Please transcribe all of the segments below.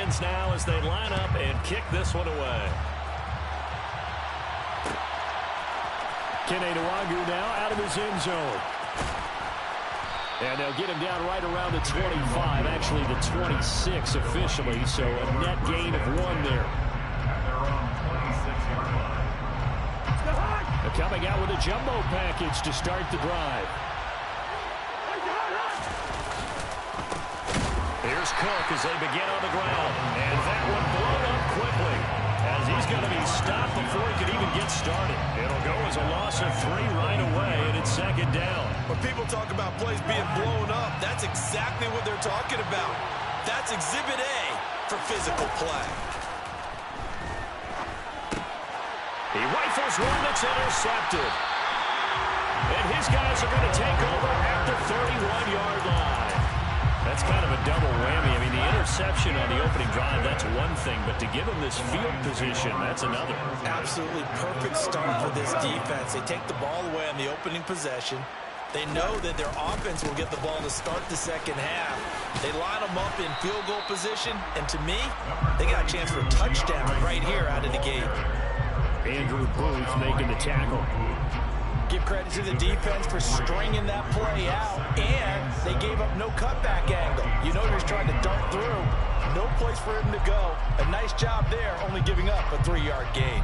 Lions now as they line up and kick this one away. Kene Nwangwu now out of his end zone. And they'll get him down right around the 25, actually the 26 officially, so a net gain of 1 there. They're coming out with a jumbo package to start the drive. Here's Cook as they begin on the ground. And that one blown up quickly as he's going to be stopped before he can even get started. It'll go as a loss of 3 right away, and it's second down. When people talk about plays being blown up, that's exactly what they're talking about. That's Exhibit A for physical play. He rifles one that's intercepted. And his guys are going to take over at the 31-yard line. That's kind of a double whammy. I mean, the interception on the opening drive, that's one thing, but to give him this field position, that's another. Absolutely perfect start for this defense. They take the ball away on the opening possession. They know that their offense will get the ball to start the second half. They line them up in field goal position, and to me, they got a chance for a touchdown right here out of the gate. Andrew Booth making the tackle. Give credit to the defense for stringing that play out, and they gave up no cutback angle. You know he was trying to dart through. No place for him to go. A nice job there, only giving up a 3-yard gain.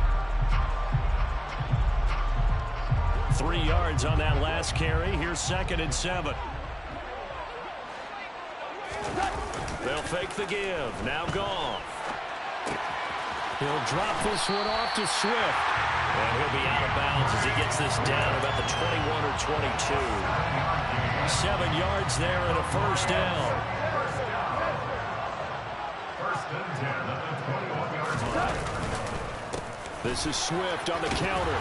3 yards on that last carry. Here's 2nd and 7. They'll fake the give. Now Goff. He'll drop this one off to Swift. And he'll be out of bounds as he gets this down about the 21 or 22. 7 yards there and a first down. This is Swift on the counter.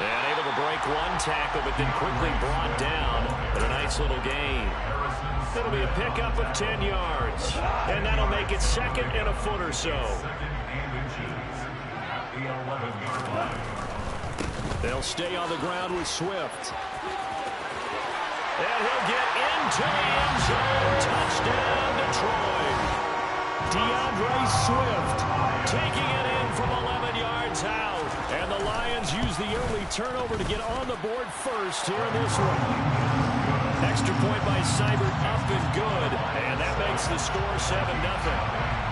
And able to break one tackle, but then quickly brought down. But a nice little gain. It'll be a pickup of 10 yards. And that'll make it 2nd and a foot or so. They'll stay on the ground with Swift. And he'll get into the end zone. Touchdown, Detroit. DeAndre Swift taking it in from 11 yards out. And the Lions use the early turnover to get on the board first here in this one. Extra point by Seibert up and good. And that makes the score 7-0.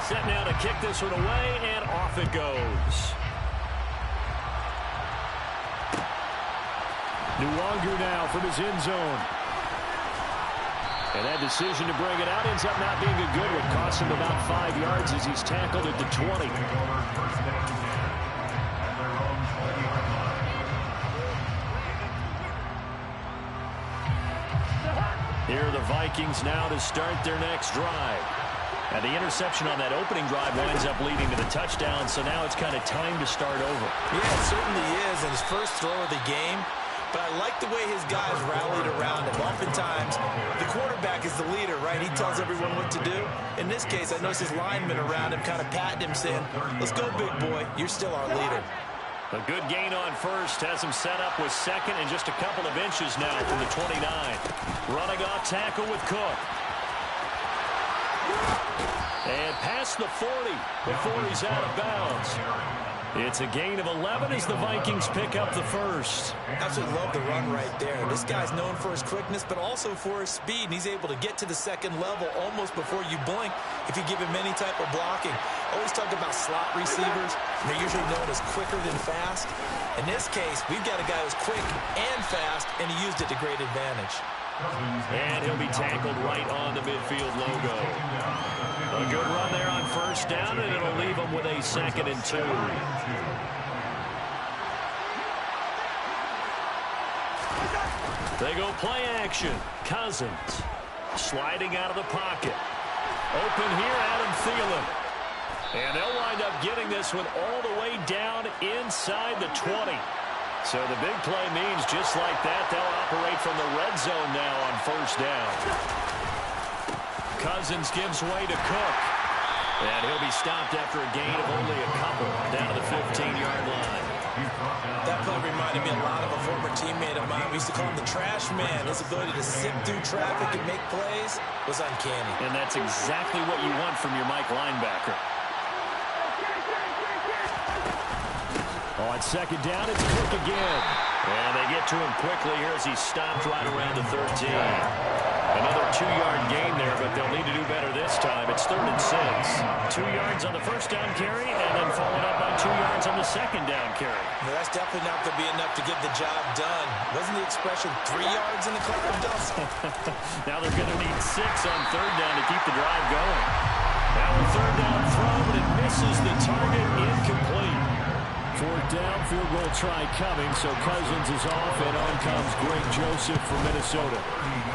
Set now to kick this one away, and off it goes. Nwangwu now from his end zone. And that decision to bring it out ends up not being a good one. Costs him about 5 yards as he's tackled at the 20. Here are the Vikings now to start their next drive. And the interception on that opening drive winds up leading to the touchdown, so now it's kind of time to start over. Yeah, it certainly is, and his first throw of the game. But I like the way his guys rallied around him. Oftentimes, the quarterback is the leader, right? He tells everyone what to do. In this case, I noticed his linemen around him kind of patting him, saying, "Let's go, big boy. You're still our leader." A good gain on first has him set up with 2nd and just a couple of inches now from the 29. Running off tackle with Cook. And past the 40 before he's out of bounds. It's a gain of 11 as the Vikings pick up the first. Absolutely love the run right there. This guy's known for his quickness, but also for his speed. And he's able to get to the second level almost before you blink if you give him any type of blocking. Always talk about slot receivers. They're usually known as quicker than fast. In this case, we've got a guy who's quick and fast, and he used it to great advantage. And he'll be tackled right on the midfield logo. A good run there on first down, and it'll leave them with a 2nd and 2. They go play action. Cousins sliding out of the pocket. Open here, Adam Thielen. And they'll wind up getting this one all the way down inside the 20. So the big play means just like that, they'll operate from the red zone now on first down. Cousins gives way to Cook. And he'll be stopped after a gain of only a couple down to the 15-yard line. That play reminded me a lot of a former teammate of mine. We used to call him the trash man. His ability to sift through traffic and make plays was uncanny. And that's exactly what you want from your Mike linebacker. On second down, it's Cook again. And they get to him quickly here as he stopped right around the 13. Another 2-yard gain there, but they'll need to do better this time. It's 3rd and 6. 2 yards on the first down carry, and then followed up by 2 yards on the second down carry. Well, that's definitely not going to be enough to get the job done. Wasn't the expression 3 yards in the cloud of dust? Now they're going to need 6 on 3rd down to keep the drive going. Now a 3rd down throw, but it misses the target, incomplete. 4th down, field goal try coming, so Cousins is off, and on comes Greg Joseph from Minnesota.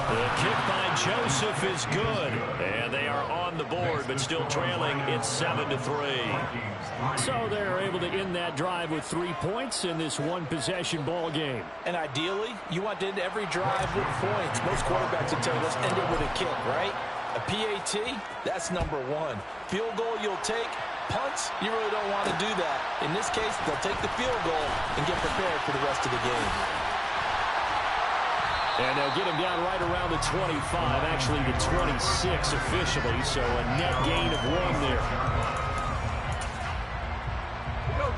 The kick by Joseph is good, and they are on the board, but still trailing. It's 7-3. So they're able to end that drive with 3 points in this one-possession ball game. And ideally, you want to end every drive with points. Most quarterbacks will tell you, let's end it with a kick, right? A PAT, that's number 1. Field goal you'll take. Punts, you really don't want to do that. In this case, they'll take the field goal and get prepared for the rest of the game. And they'll get him down right around the 25, actually the 26 officially, so a net gain of 1 there.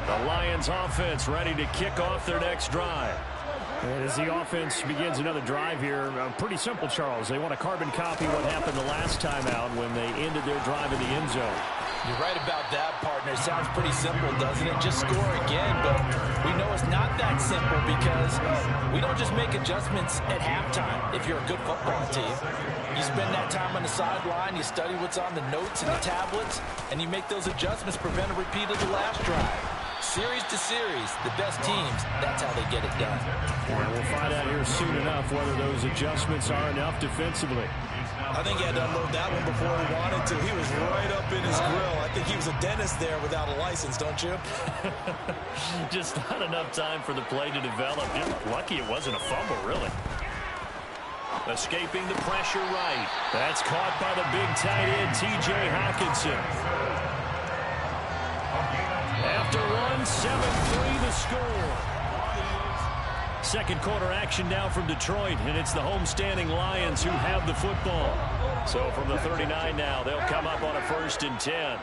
The Lions offense ready to kick off their next drive. And as the offense begins another drive here, pretty simple, Charles. They want to carbon copy what happened the last time out when they ended their drive in the end zone. You're right about that, partner. It sounds pretty simple, doesn't it? Just score again, but we know it's not that simple because we don't just make adjustments at halftime if you're a good football team. You spend that time on the sideline, you study what's on the notes and the tablets, and you make those adjustments, prevent a repeat of the last drive. Series to series, the best teams, that's how they get it done. And we'll find out here soon enough whether those adjustments are enough defensively. I think he had to unload that one before he wanted to. He was right up in his grill. I think he was a dentist there without a license, don't you? Just not enough time for the play to develop. Just lucky it wasn't a fumble, really. Escaping the pressure right. That's caught by the big tight end, T.J. Hockenson. After 7-3 the score. Second quarter action now from Detroit, and it's the homestanding Lions who have the football. So from the 39 now, they'll come up on a 1st and 10.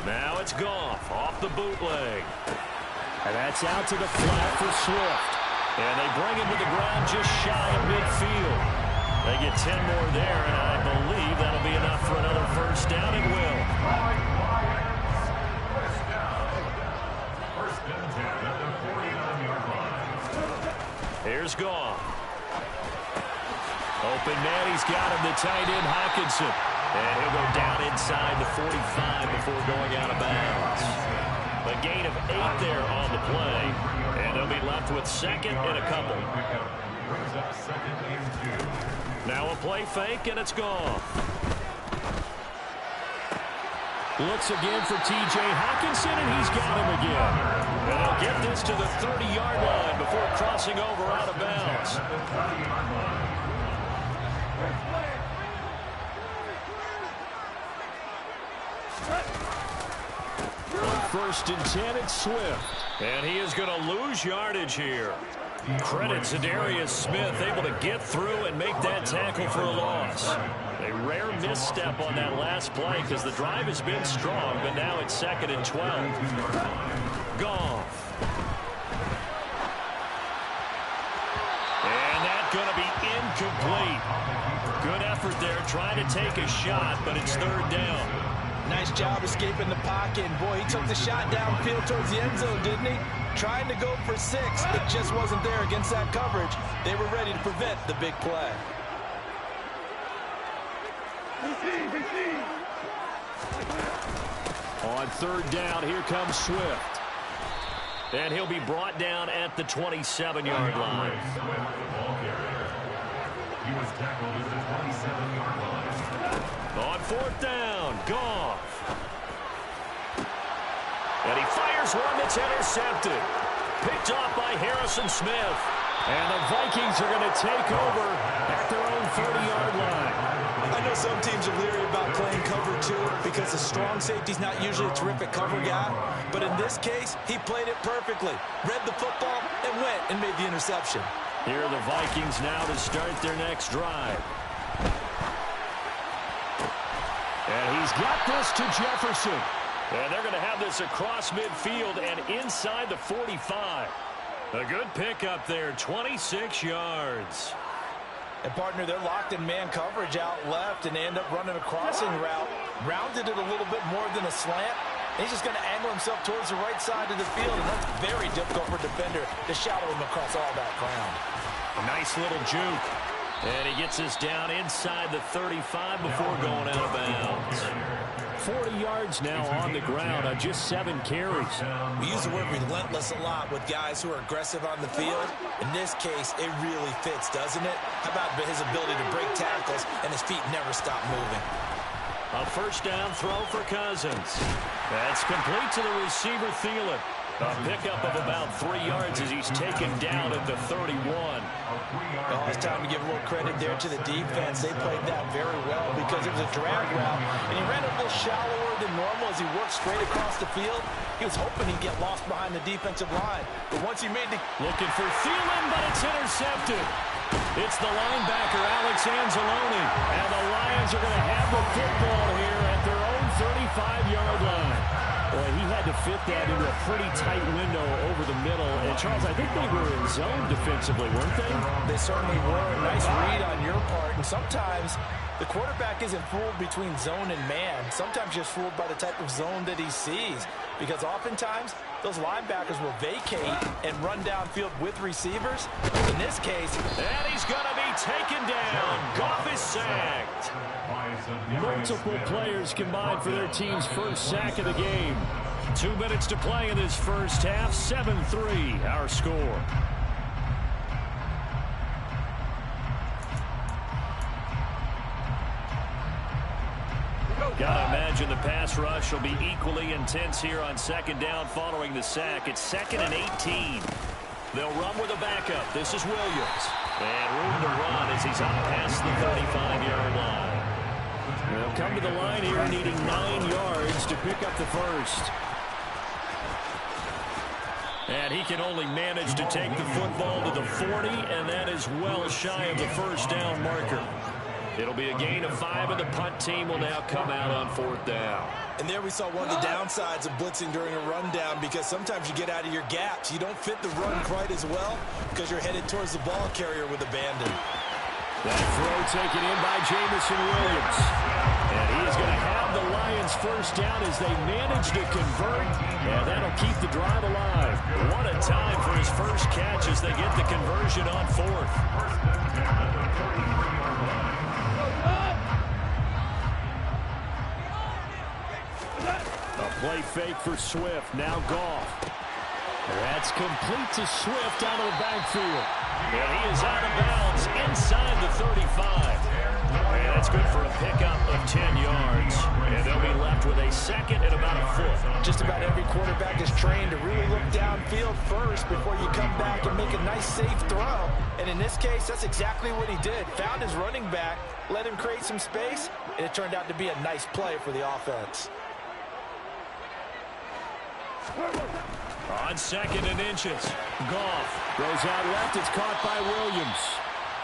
Now it's Goff off the bootleg. And that's out to the flat for Swift. And they bring him to the ground just shy of midfield. They get 10 more there, and I believe that'll be enough for another 1st down. It will. Here's Goff. Open man, he's got him, the tight end Hockenson. And he'll go down inside the 45 before going out of bounds. A gain of 8 there on the play. And they'll be left with 2nd and a couple. Now a play fake, and it's Goff. Looks again for T.J. Hockenson, and he's got him again. And they'll get this to the 30-yard line before crossing over out of bounds. 1st and 10, it's Swift. And he is going to lose yardage here. Credit to Darius Smith, able to get through and make that tackle for a loss. A rare misstep on that last play because the drive has been strong, but now it's 2nd and 12. Goff. And that's going to be incomplete. Good effort there, trying to take a shot, but it's 3rd down. Nice job escaping the pocket. And boy, he took the shot downfield towards the end zone, didn't he? Trying to go for 6. It just wasn't there against that coverage. They were ready to prevent the big play. On 3rd down, here comes Swift. And he'll be brought down at the 27-yard line. He was tackled at the 27-yard line. On 4th down, Goff. And he fires one that's intercepted. Picked off by Harrison Smith. And the Vikings are going to take over at their own 30-yard line. I know Some teams are leery about playing cover 2 because the strong safety's not usually a terrific cover guy. But in this case, he played it perfectly. Read the football and went and made the interception. Here are the Vikings now to start their next drive. And he's got this to Jefferson. And they're going to have this across midfield and inside the 45. A good pickup there, 26 yards. And, partner, they're locked in man coverage out left, and they end up running a crossing route. Rounded it a little bit more than a slant. And he's just going to angle himself towards the right side of the field, and that's very difficult for a defender to shadow him across all that ground. A nice little juke. And he gets us down inside the 35 before going out of bounds. 40 yards now on the ground on just 7 carries. We use the word relentless a lot with guys who are aggressive on the field. In this case, it really fits, doesn't it? How about his ability to break tackles and his feet never stop moving? A first down throw for Cousins. That's complete to the receiver, Thielen. A pickup of about 3 yards as he's taken down at the 31. Well, it's time to give a little credit there to the defense. They played that very well because it was a drag route, and he ran a little shallower than normal as he worked straight across the field. He was hoping he'd get lost behind the defensive line. But once he made the... Looking for Thielen, but it's intercepted. It's the linebacker, Alex Anzalone. And the Lions are going to have the football here at their own 35-yard line. Boy, he had to fit that into a pretty tight window over the middle. And, Charles, I think they were in zone defensively, weren't they? They certainly were. Nice read on your part. And sometimes the quarterback isn't fooled between zone and man. Sometimes just fooled by the type of zone that he sees. Because oftentimes, those linebackers will vacate and run downfield with receivers. In this case... And he's going to be taken down. Goff is sacked. Multiple players combined for their team's first sack of the game. 2 minutes to play in this first half. 7-3, our score. Gotta imagine the pass rush will be equally intense here on second down following the sack. It's 2nd and 18. They'll run with a backup. This is Williams. And room to run as he's up past the 35-yard line. They'll come to the line here needing 9 yards to pick up the first. And he can only manage to take the football to the 40, and that is well shy of the first down marker. It'll be a gain of 5, and the punt team will now come out on 4th down. And there we saw one of the downsides of blitzing during a rundown, because sometimes you get out of your gaps. You don't fit the run quite as well because you're headed towards the ball carrier with abandon. That throw taken in by Jamison Williams. And he is going to have the Lions first down as they manage to convert. And that'll keep the drive alive. What a time for his first catch as they get the conversion on 4th. A play fake for Swift. Now Goff. That's complete to Swift out of the backfield. And he is out of bounds inside the 35. And that's good for a pickup of 10 yards. And they'll be left with a 2nd and about a foot. Just about every quarterback is trained to really look downfield first before you come back and make a nice, safe throw. And in this case, that's exactly what he did. Found his running back, let him create some space, and it turned out to be a nice play for the offense. On 2nd and inches, Goff goes out left. It's caught by Williams.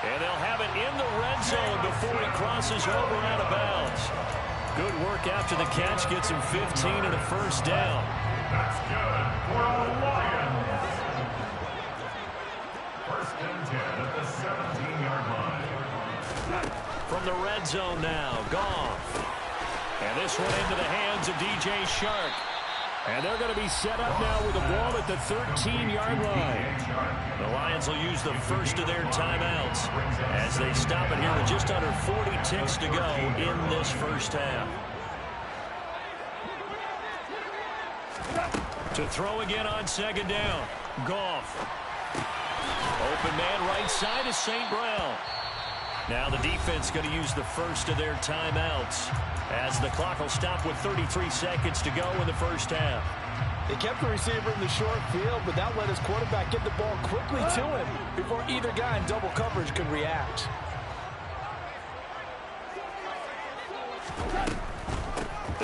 And they'll have it in the red zone before he crosses over out of bounds. Good work after the catch. Gets him 15 and a first down. That's good for the Lions. 1st and 10 at the 17-yard line. From the red zone now, Goff. And this one into the hands of DJ Shark. And they're going to be set up now with the ball at the 13-yard line. The Lions will use the first of their timeouts as they stop it here with just under 40 ticks to go in this first half. To throw again on 2nd down, Goff. Open man right side is St. Brown. Now the defense going to use the first of their timeouts as the clock will stop with 33 seconds to go in the first half. They kept the receiver in the short field, but that let his quarterback get the ball quickly to him before either guy in double coverage could react.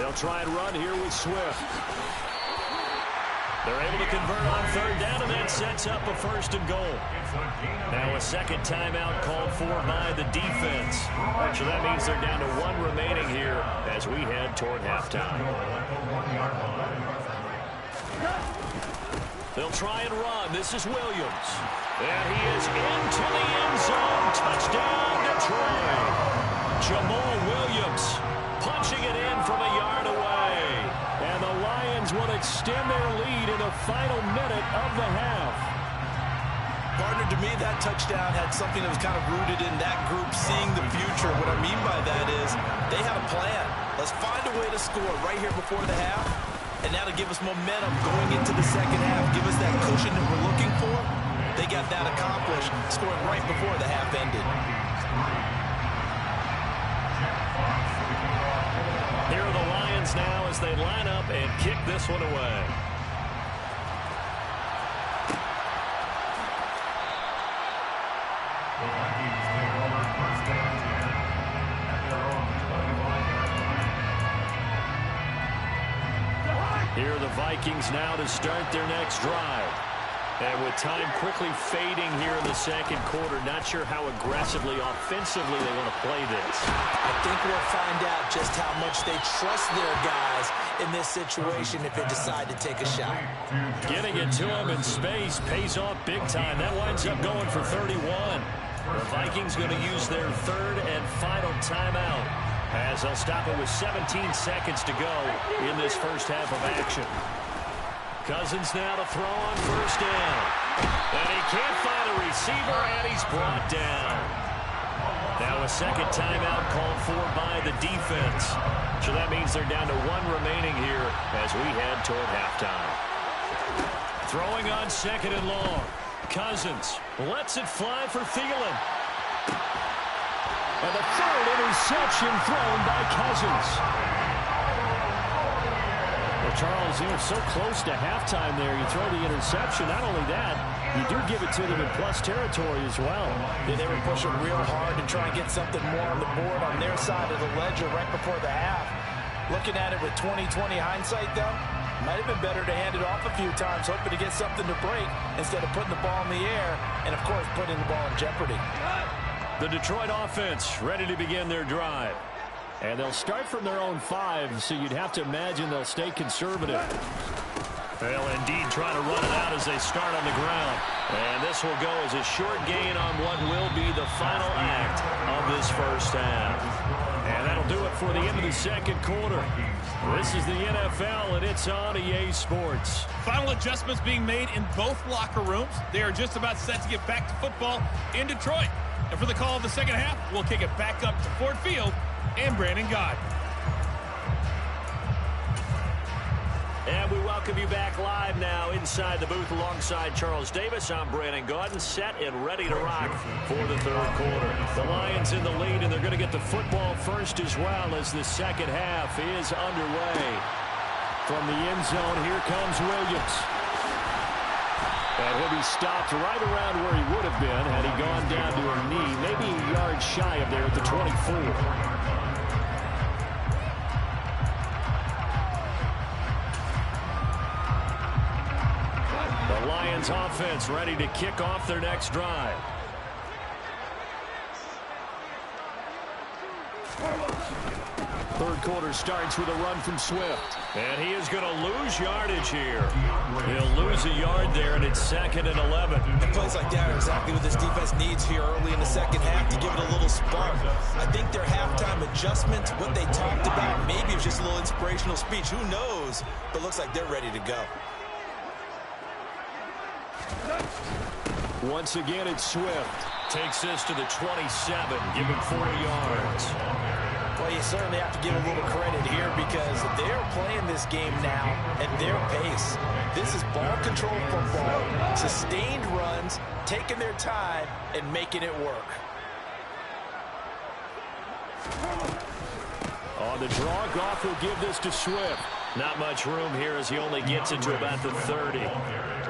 They'll try and run here with Swift. They're able to convert on third down, and that sets up a 1st and goal. Now a second timeout called for by the defense. So that means they're down to 1 remaining here as we head toward halftime. They'll try and run. This is Williams. And he is into the end zone. Touchdown, Detroit. Jamal Williams punching it in from a yard away. And the Lions will extend their lead in the final minute of the half. Partner, to me, that touchdown had something that was kind of rooted in that group seeing the future. What I mean by that is they had a plan. Let's find a way to score right here before the half. And now to give us momentum going into the second half, give us that cushion that we're looking for. They got that accomplished, scoring right before the half ended. Here are the Lions now as they line up and kick this one away. Here are the Vikings now to start their next drive. And with time quickly fading here in the second quarter, not sure how aggressively, offensively they want to play this. I think we'll find out just how much they trust their guys in this situation if they decide to take a shot. Getting it to them in space pays off big time. That winds up going for 31. The Vikings going to use their 3rd and final timeout as they'll stop it with 17 seconds to go in this first half of action. Cousins now to throw on 1st down. And he can't find a receiver, and he's brought down. Now a second timeout called for by the defense. So that means they're down to 1 remaining here as we head toward halftime. Throwing on 2nd and long. Cousins lets it fly for Thielen. And the 3rd interception thrown by Cousins. Well, Charles, you're so close to halftime there. You throw the interception. Not only that, you do give it to them in plus territory as well. Yeah, they were pushing real hard to try and get something more on the board on their side of the ledger right before the half. Looking at it with 20/20 hindsight, though, might have been better to hand it off a few times, hoping to get something to break instead of putting the ball in the air and, of course, putting the ball in jeopardy. The Detroit offense ready to begin their drive. And they'll start from their own 5, so you'd have to imagine they'll stay conservative. They'll indeed try to run it out as they start on the ground. And this will go as a short gain on what will be the final act of this first half. And that'll do it for the end of the second quarter. This is the NFL, and it's on EA Sports. Final adjustments being made in both locker rooms. They are just about set to get back to football in Detroit. And for the call of the second half, we'll kick it back up to Ford Field and Brandon Gaudin. And we welcome you back live now inside the booth alongside Charles Davis. I'm Brandon Gaudin, set and ready to rock for the 3rd quarter. The Lions in the lead, and they're going to get the football first as well as the second half is underway. From the end zone, here comes Williams. And he'll be stopped right around where he would have been had he gone down to a knee, maybe a yard shy of there at the 24. The Lions offense ready to kick off their next drive. Third quarter starts with a run from Swift. And he is going to lose yardage here. He'll lose a yard there, and it's 2nd and 11. And plays like that are exactly what this defense needs here early in the second half to give it a little spark. I think their halftime adjustments, what they talked about, maybe it was just a little inspirational speech. Who knows? But looks like they're ready to go. Once again, it's Swift. Takes this to the 27, giving 4 yards. Well, you certainly have to give a little credit here because they're playing this game now at their pace. This is ball control football, sustained runs, taking their time, and making it work. On the draw, Goff will give this to Swift. Not much room here as he only gets it to about the 30.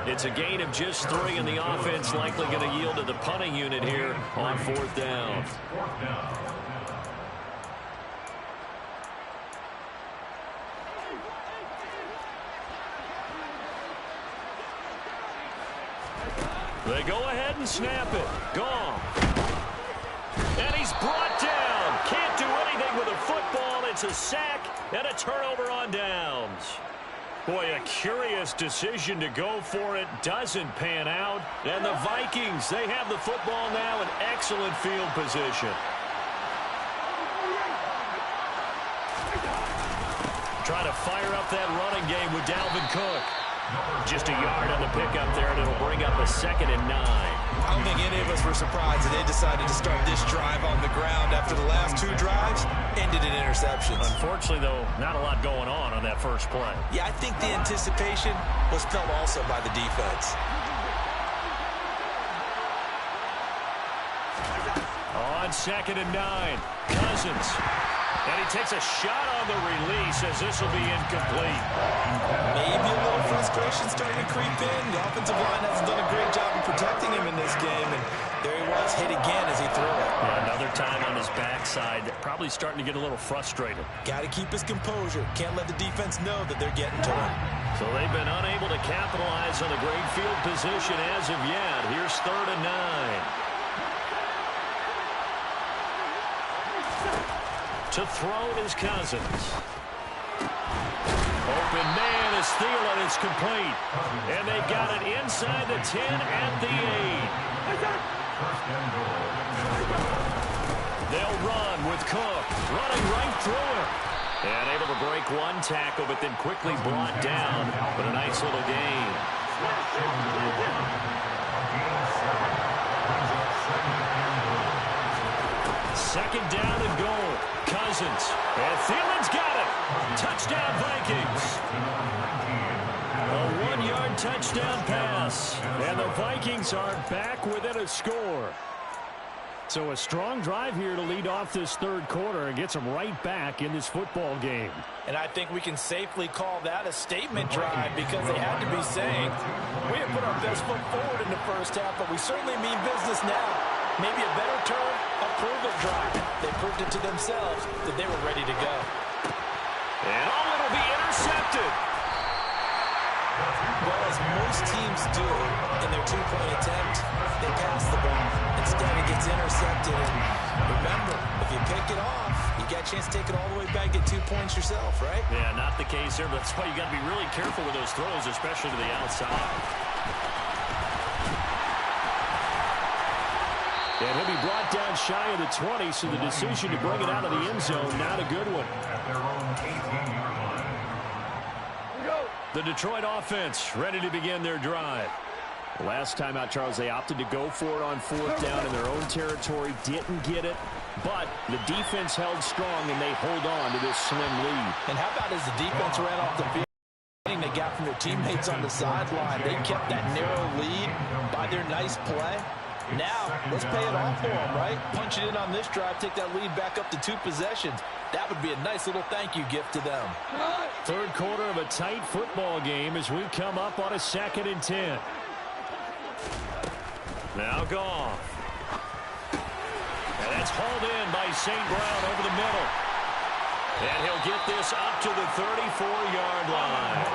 It's a gain of just 3, and the offense likely going to yield to the punting unit here on 4th down. They go ahead and snap it. Gone. And he's brought down. Can't do anything with a football. It's a sack and a turnover on downs. Boy, a curious decision to go for it. Doesn't pan out. And the Vikings, they have the football now in excellent field position. Trying to fire up that running game with Dalvin Cook. Just a yard on the pickup there, and it'll bring up a 2nd and 9. I don't think any of us were surprised that they decided to start this drive on the ground after the last 2 drives ended in interceptions. Unfortunately, though, not a lot going on that first play. Yeah, I think the anticipation was felt also by the defense. On 2nd and 9, Cousins. And he takes a shot on the release as this will be incomplete. Maybe a little frustration starting to creep in. The offensive line hasn't done a great job of protecting him in this game. And there he was, hit again as he threw it. Yeah, another time on his backside. Probably starting to get a little frustrated. Got to keep his composure. Can't let the defense know that they're getting to him. So they've been unable to capitalize on the great field position as of yet. Here's 3rd and 9. To throw is Cousins. Open man is Thielen. It's complete. And they've got it inside the 10 at the 8. They'll run with Cook. Running right through him. And able to break one tackle, but then quickly brought down. But a nice little gain. 2nd down and goal. Cousins. And Thielen's got it. Touchdown, Vikings. A 1-yard touchdown pass. And the Vikings are back within a score. So a strong drive here to lead off this 3rd quarter and gets them right back in this football game. And I think we can safely call that a statement drive because they had to be saying, we have put our best foot forward in the first half, but we certainly mean business now. Maybe a better term, a prove-it drive. They proved it to themselves that they were ready to go. And it'll be intercepted. Well, as most teams do in their 2-point attempt, they pass the ball. Instead, it gets intercepted. And remember, if you pick it off, you got a chance to take it all the way back, get 2 points yourself, right? Yeah, not the case here, but that's why you got to be really careful with those throws, especially to the outside. And he'll be brought down shy of the 20, so the decision to bring it out of the end zone, not a good one. The Detroit offense ready to begin their drive. Last time out, Charles, they opted to go for it on 4th down in their own territory. Didn't get it, but the defense held strong, and they hold on to this slim lead. And how about as the defense ran off the field, they got from their teammates on the sideline. They kept that narrow lead by their nice play. Now, let's pay it off for them, right? Punch it in on this drive, take that lead back up to 2 possessions. That would be a nice little thank you gift to them. 3rd quarter of a tight football game as we come up on a 2nd and 10. Now Goff. And that's hauled in by St. Brown over the middle. And he'll get this up to the 34-yard line.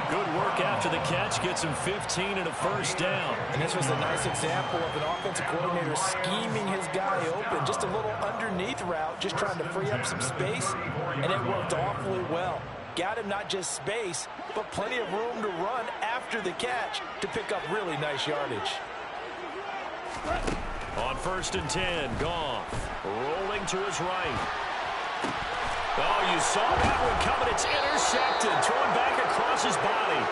Good work after the catch. Gets him 15 and a 1st down. And this was a nice example of an offensive coordinator scheming his guy open. Just a little underneath route, just trying to free up some space. And it worked awfully well. Got him not just space, but plenty of room to run after the catch to pick up really nice yardage. On 1st and 10, Goff rolling to his right. Oh, you saw that one coming. It's intercepted. Thrown back across his body.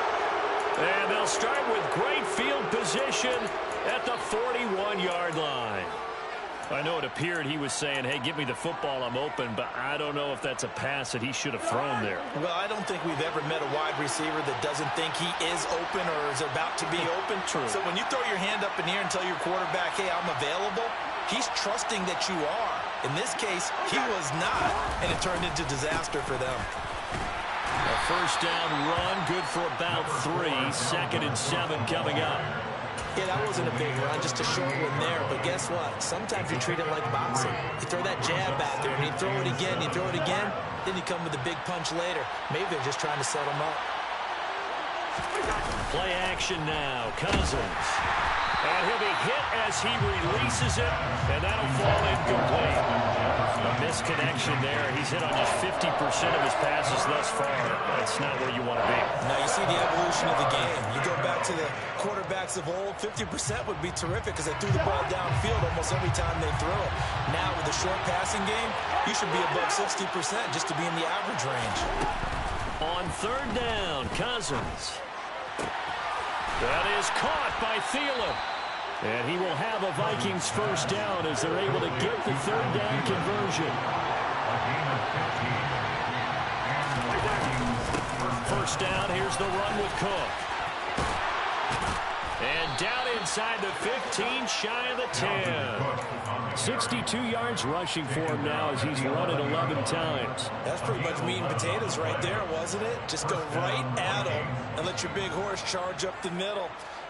And they'll start with great field position at the 41-yard line. I know it appeared he was saying, hey, give me the football, I'm open, but I don't know if that's a pass that he should have thrown there. Well, I don't think we've ever met a wide receiver that doesn't think he is open or is about to be open. True. So when you throw your hand up in the air and tell your quarterback, hey, I'm available, he's trusting that you are. In this case, he was not, and it turned into disaster for them. A 1st down run, good for about 3. 2nd and 7 coming up. Yeah, that wasn't a big run, just a short one there. But guess what? Sometimes you treat it like boxing. You throw that jab out there, and you throw it again, you throw it again, then you come with a big punch later. Maybe they're just trying to set him up. Play action now. Cousins. And he'll be hit as he releases it, and that'll fall incomplete. A misconnection there. He's hit on just 50% of his passes thus far. That's not where you want to be. Now you see the evolution of the game. You go back to the quarterbacks of old, 50% would be terrific because they threw the ball downfield almost every time they threw it. Now with the short passing game, you should be above 60% just to be in the average range. On third down, Cousins. That is caught by Thielen. And he will have a Vikings first down as they're able to get the third down conversion. First down, here's the run with Cook. And down inside the 15, shy of the 10. 62 yards rushing for him now as he's run it 11 times. That's pretty much meat and potatoes right there, wasn't it? Just go right at him and let your big horse charge up the middle.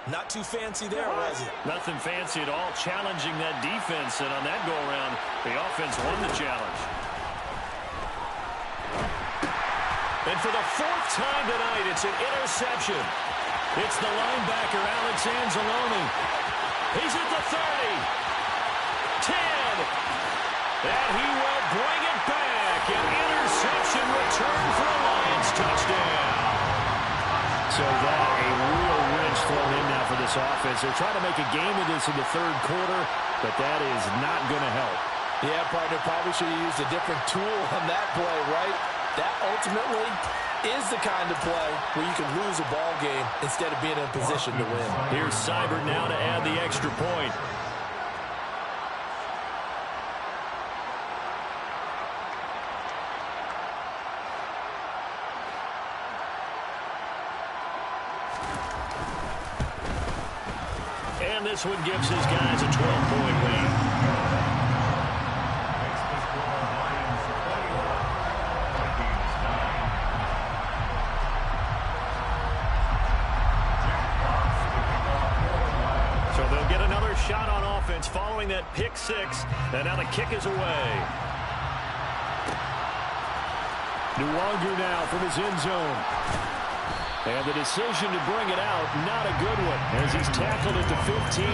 Not too fancy there, was it? Nothing fancy at all, challenging that defense, and on that go-around, the offense won the challenge. And for the fourth time tonight, it's an interception. It's the linebacker, Alex Anzalone. He's at the 30. 10. And he will bring it back. An interception return for a Lions touchdown. So that a real wrench thrown in now for this offense. They're trying to make a game of this in the third quarter, but that is not going to help. Yeah, partner, probably should have used a different tool on that play, right? That ultimately is the kind of play where you can lose a ball game instead of being in a position to win. Here's Seibert now to add the extra point. And this one gives his guys a 12-point lead. So they'll get another shot on offense following that pick six. And now the kick is away. Nwangu now from his end zone. And the decision to bring it out, not a good one, as he's tackled at the 15.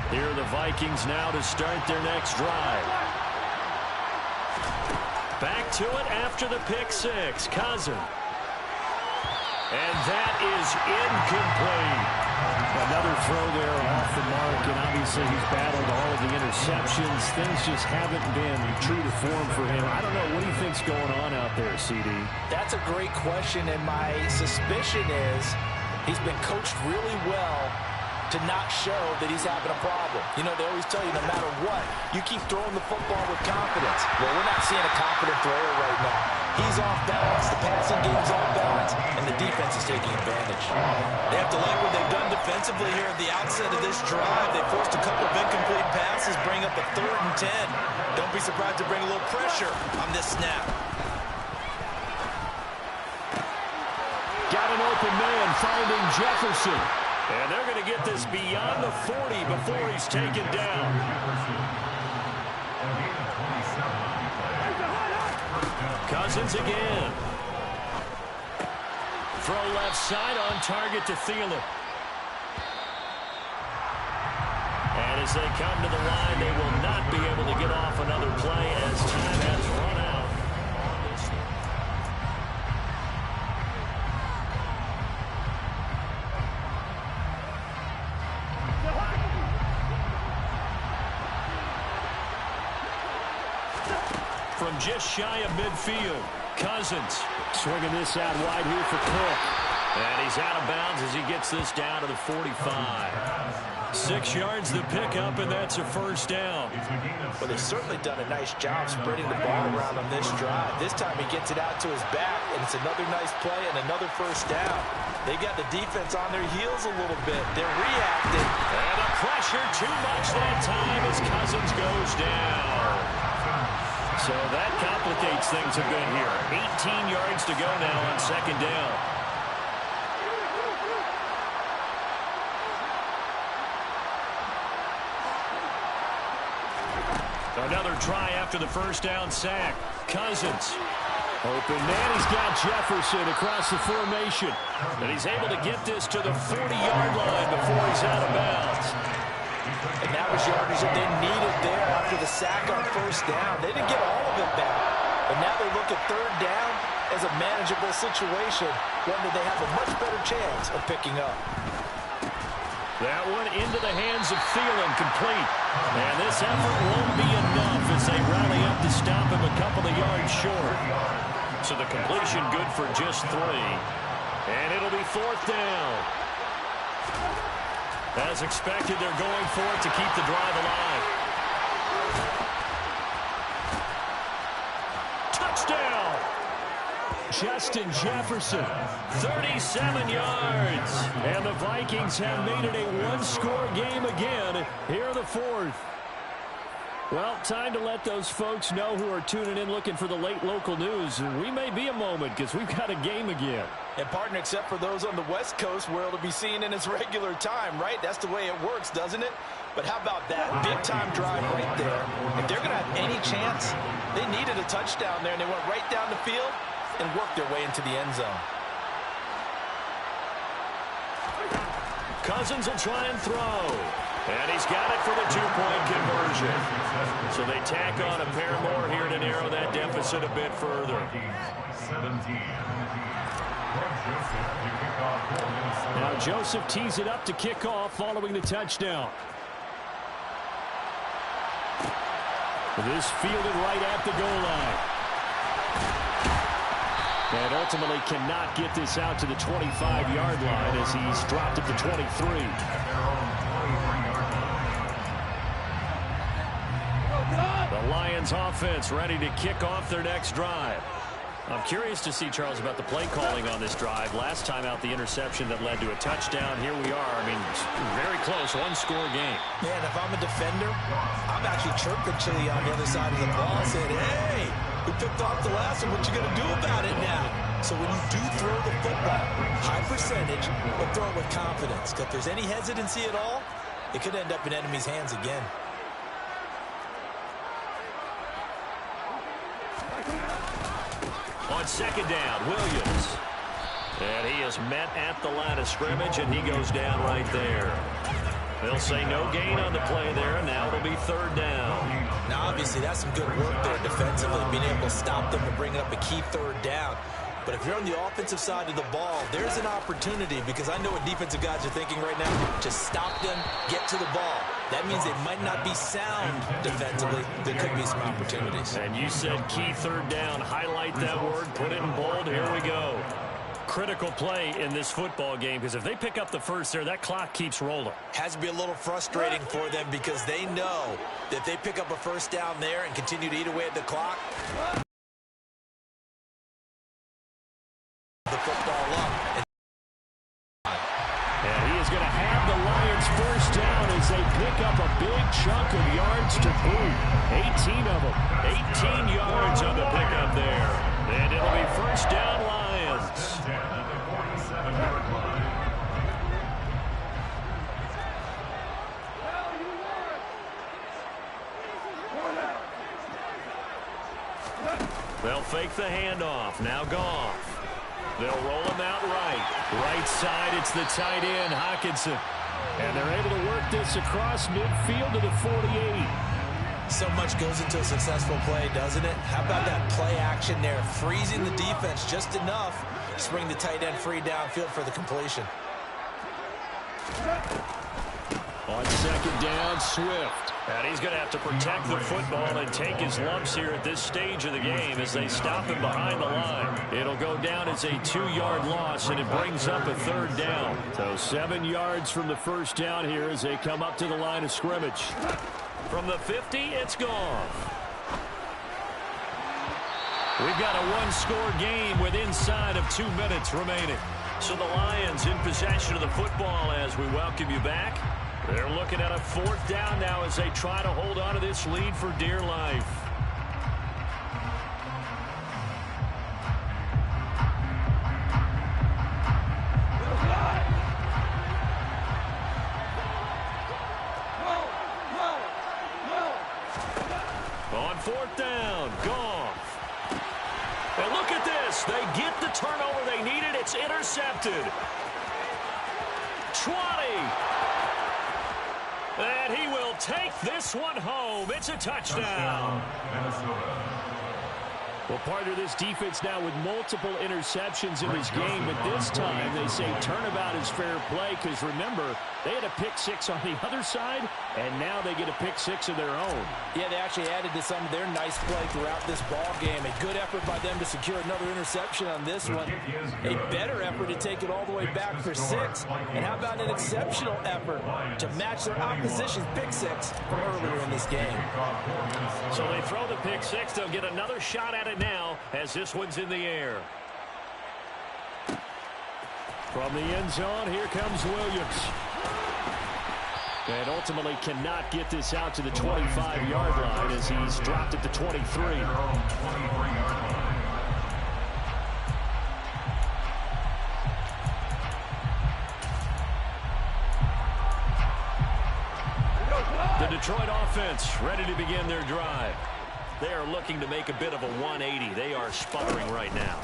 Here are the Vikings now to start their next drive. Back to it after the pick six. Cousins. And that is incomplete. Another throw there off the mark, and obviously he's battled all of the interceptions. Things just haven't been true to form for him. I don't know. What do you think's going on out there, CD? That's a great question, and my suspicion is he's been coached really well to not show that he's having a problem. You know, they always tell you no matter what, you keep throwing the football with confidence. Well, we're not seeing a confident thrower right now. He's off balance, the passing game's off balance, and the defense is taking advantage. They have to like what they've done defensively here at the outset of this drive. They forced a couple of incomplete passes, bring up a 3rd and 10. Don't be surprised to bring a little pressure on this snap. Got an open man finding Jefferson. And they're going to get this beyond the 40 before he's taken down. Cousins again. Throw left side on target to Thielen. And as they come to the line, they will not be able to get off another play as time has run out. From just shy of midfield, Cousins swinging this out wide here for Cook. And he's out of bounds as he gets this down to the 45. 6 yards the pickup, and that's a first down. Well, they've certainly done a nice job spreading the ball around on this drive. This time he gets it out to his back, and it's another nice play and another first down. They got the defense on their heels a little bit. They're reacting. And the pressure too much that time as Cousins goes down. So that complicates things a bit here. 18 yards to go now on second down. Another try after the first down sack. Cousins. Open man. He's got Jefferson across the formation. And he's able to get this to the 40-yard line before he's out of bounds. And that was yardage that they needed there after the sack on first down. They didn't get all of it back. But now they look at third down as a manageable situation, one that they have a much better chance of picking up. That one into the hands of Thielen, complete. And this effort won't be enough as they rally up to stop him a couple of yards short. So the completion good for just 3. And it'll be fourth down. As expected, they're going for it to keep the drive alive. Touchdown! Justin Jefferson, 37 yards. And the Vikings have made it a one-score game again here in the fourth. Well, time to let those folks know who are tuning in looking for the late local news. We may be a moment because we've got a game again. And, partner, except for those on the West Coast where it'll be seen in its regular time, right? That's the way it works, doesn't it? But how about that big-time drive right there? If they're going to have any chance, they needed a touchdown there, and they went right down the field and worked their way into the end zone. Cousins will try and throw. And he's got it for the two-point conversion. So they tack on a pair more here to narrow that deficit a bit further. 17. Now Joseph tees it up to kick off following the touchdown. This fielded right at the goal line. And ultimately cannot get this out to the 25-yard line as he's dropped at the 23. The Lions offense ready to kick off their next drive. I'm curious to see, Charles, about the play calling on this drive. Last time out, the interception that led to a touchdown. Here we are. I mean, very close, one-score game. Man, if I'm a defender, I'm actually chirping Chili on the other side of the ball and saying, hey, we picked off the last one. What you going to do about it now? So when you do throw the football, high percentage, but throw it with confidence. Because if there's any hesitancy at all, it could end up in enemy's hands again. On second down, Williams. And he is met at the line of scrimmage, and he goes down right there. They'll say no gain on the play there, and now it'll be third down. Now, obviously, that's some good work there defensively, being able to stop them and bring up a key third down. But if you're on the offensive side of the ball, there's an opportunity, because I know what defensive guys are thinking right now, to stop them, get to the ball. That means they might not be sound defensively. There could be some opportunities. And you said key third down. Highlight that word, put it in bold. Here we go. Critical play in this football game, because if they pick up the first there, that clock keeps rolling. Has to be a little frustrating for them, because they know that if they pick up a first down there and continue to eat away at the clock, the football up. And he is going to have the Lions first down as they pick up a big chunk of yards to boot. 18 of them. 18 yards on the pickup there. And it'll be first down Lions. They'll fake the handoff. Now Goff. They'll roll him out right. Right side, it's the tight end, Hockenson. And they're able to work this across midfield to the 48. So much goes into a successful play, doesn't it? How about that play action there? Freezing the defense just enough to bring the tight end free downfield for the completion. On second down, Swift. And he's going to have to protect the football and take his lumps here at this stage of the game as they stop him behind the line. It'll go down as a 2-yard loss, and it brings up a third down. So 7 yards from the first down here as they come up to the line of scrimmage. From the 50, it's gone. We've got a one-score game with inside of 2 minutes remaining. So the Lions in possession of the football as we welcome you back. They're looking at a fourth down now as they try to hold on to this lead for dear life. 4th down. Goff. And look at this. They get the turnover they needed. It's intercepted. 20. And he will take this one home. It's a touchdown. Well, partner, this defense now with multiple interceptions in this game, but this time they say turnabout is fair play because, remember, they had a pick six on the other side, and now they get a pick six of their own. Yeah, they actually added to some of their nice play throughout this ball game. A good effort by them to secure another interception on this one. A better effort to take it all the way back for 6. And how about an exceptional effort to match their opposition's pick six from earlier in this game? So they throw the pick six. They'll get another shot at it now as this one's in the air. From the end zone, here comes Williams. And ultimately cannot get this out to the 25-yard line as he's dropped at the 23. The Detroit offense ready to begin their drive. They are looking to make a bit of a 180. They are sputtering right now.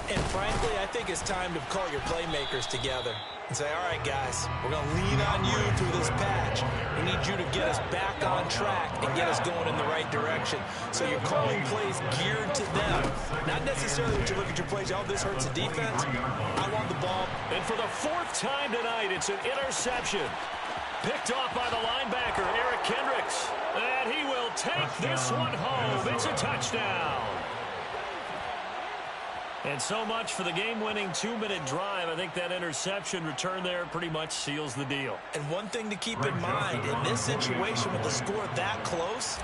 And frankly, I think it's time to call your playmakers together and say, all right, guys, we're going to lean on you through this patch. We need you to get us back on track and get us going in the right direction. So you're calling plays geared to them. Not necessarily that you look at your plays, oh, this hurts the defense. I want the ball. And for the 4th time tonight, it's an interception. Picked off by the linebacker, Eric Kendricks. And he will take this one home. It's a touchdown. And so much for the game-winning 2-minute drive. I think that interception return there pretty much seals the deal. And one thing to keep in mind, in this situation with the score that close,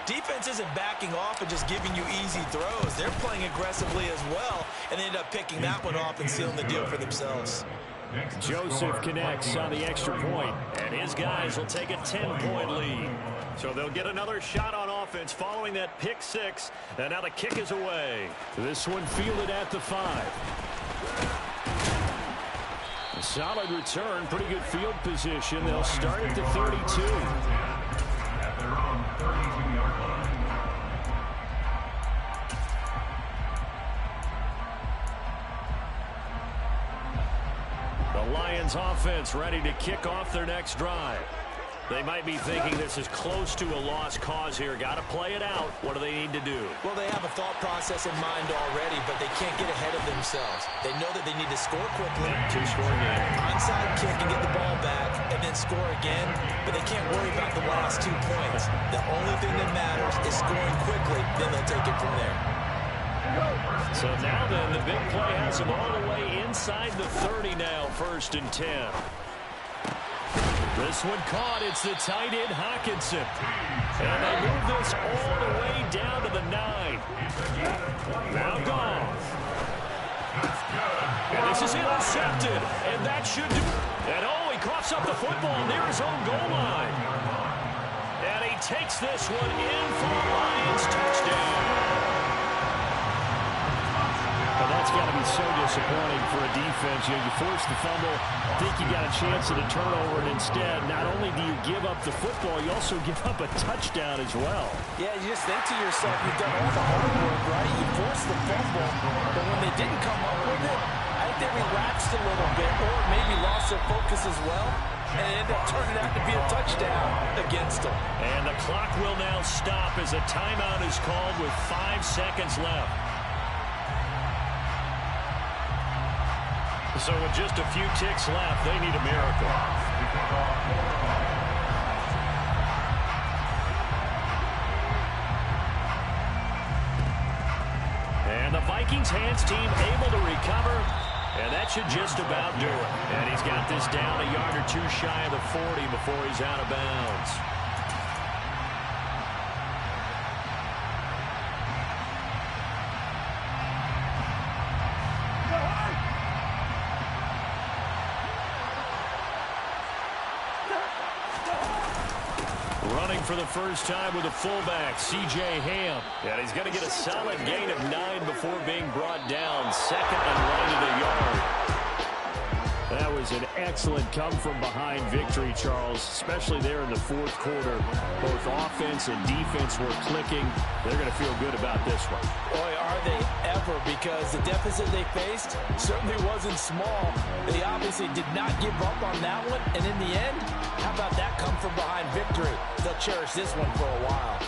defense isn't backing off and just giving you easy throws. They're playing aggressively as well, and they end up picking that one off and sealing the deal for themselves. Joseph connects on the extra point, and his guys will take a 10-point lead. So they'll get another shot on offense following that pick six, and now the kick is away. This one fielded at the 5. A solid return, pretty good field position. They'll start at the 32. At their own 32-yard line. The Lions offense ready to kick off their next drive. They might be thinking this is close to a lost cause here. Got to play it out. What do they need to do? Well, they have a thought process in mind already, but they can't get ahead of themselves. They know that they need to score quickly. Two-score game. Onside kick and get the ball back and then score again, but they can't worry about the last 2 points. The only thing that matters is scoring quickly, then they'll take it from there. So now then, the big play has them all the way inside the 30 now, 1st and 10. This one caught. It's the tight end, Hockenson. And they move this all the way down to the 9. Now Goff. And this is intercepted. And that should do. And oh, he coughs up the football near his own goal line. And he takes this one in for the Lions touchdown. That's got to be so disappointing for a defense. You know, you force the fumble, think you got a chance at a turnover, and instead, not only do you give up the football, you also give up a touchdown as well. Yeah, you just think to yourself, you've done all the hard work, right? You forced the fumble, but when they didn't come up with it, I think they relaxed a little bit, or maybe lost their focus as well, and it ended up turning out to be a touchdown against them. And the clock will now stop as a timeout is called with 5 seconds left. So with just a few ticks left, they need a miracle. And the Vikings hands team able to recover, and that should just about do it. And he's got this down a yard or two shy of the 40 before he's out of bounds. For the first time with a fullback, C.J. Ham. And he's going to get a solid gain of 9 before being brought down. 2nd and right at a yard. That was an excellent come-from-behind victory, Charles, especially there in the fourth quarter. Both offense and defense were clicking. They're going to feel good about this one. Boy, are they ever, because the deficit they faced certainly wasn't small. They obviously did not give up on that one, and in the end, how about that come-from-behind victory? They'll cherish this one for a while.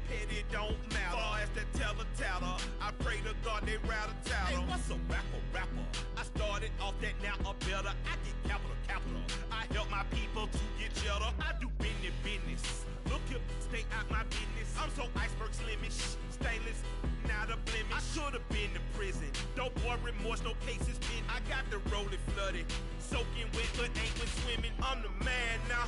Petty, don't matter. Far as that teller, I pray to God they rattle tattle. Hey, what's a rapper? I started off that, now a better. I get capital. I help my people to get cheddar. I do business. Look here, stay out my business. I'm so iceberg slimish, stainless, not a blemish. I should've been in prison. No boy remorse, no cases pinned. I got the rolling flooded, soaking wet, but ain't been swimming. I'm the man now.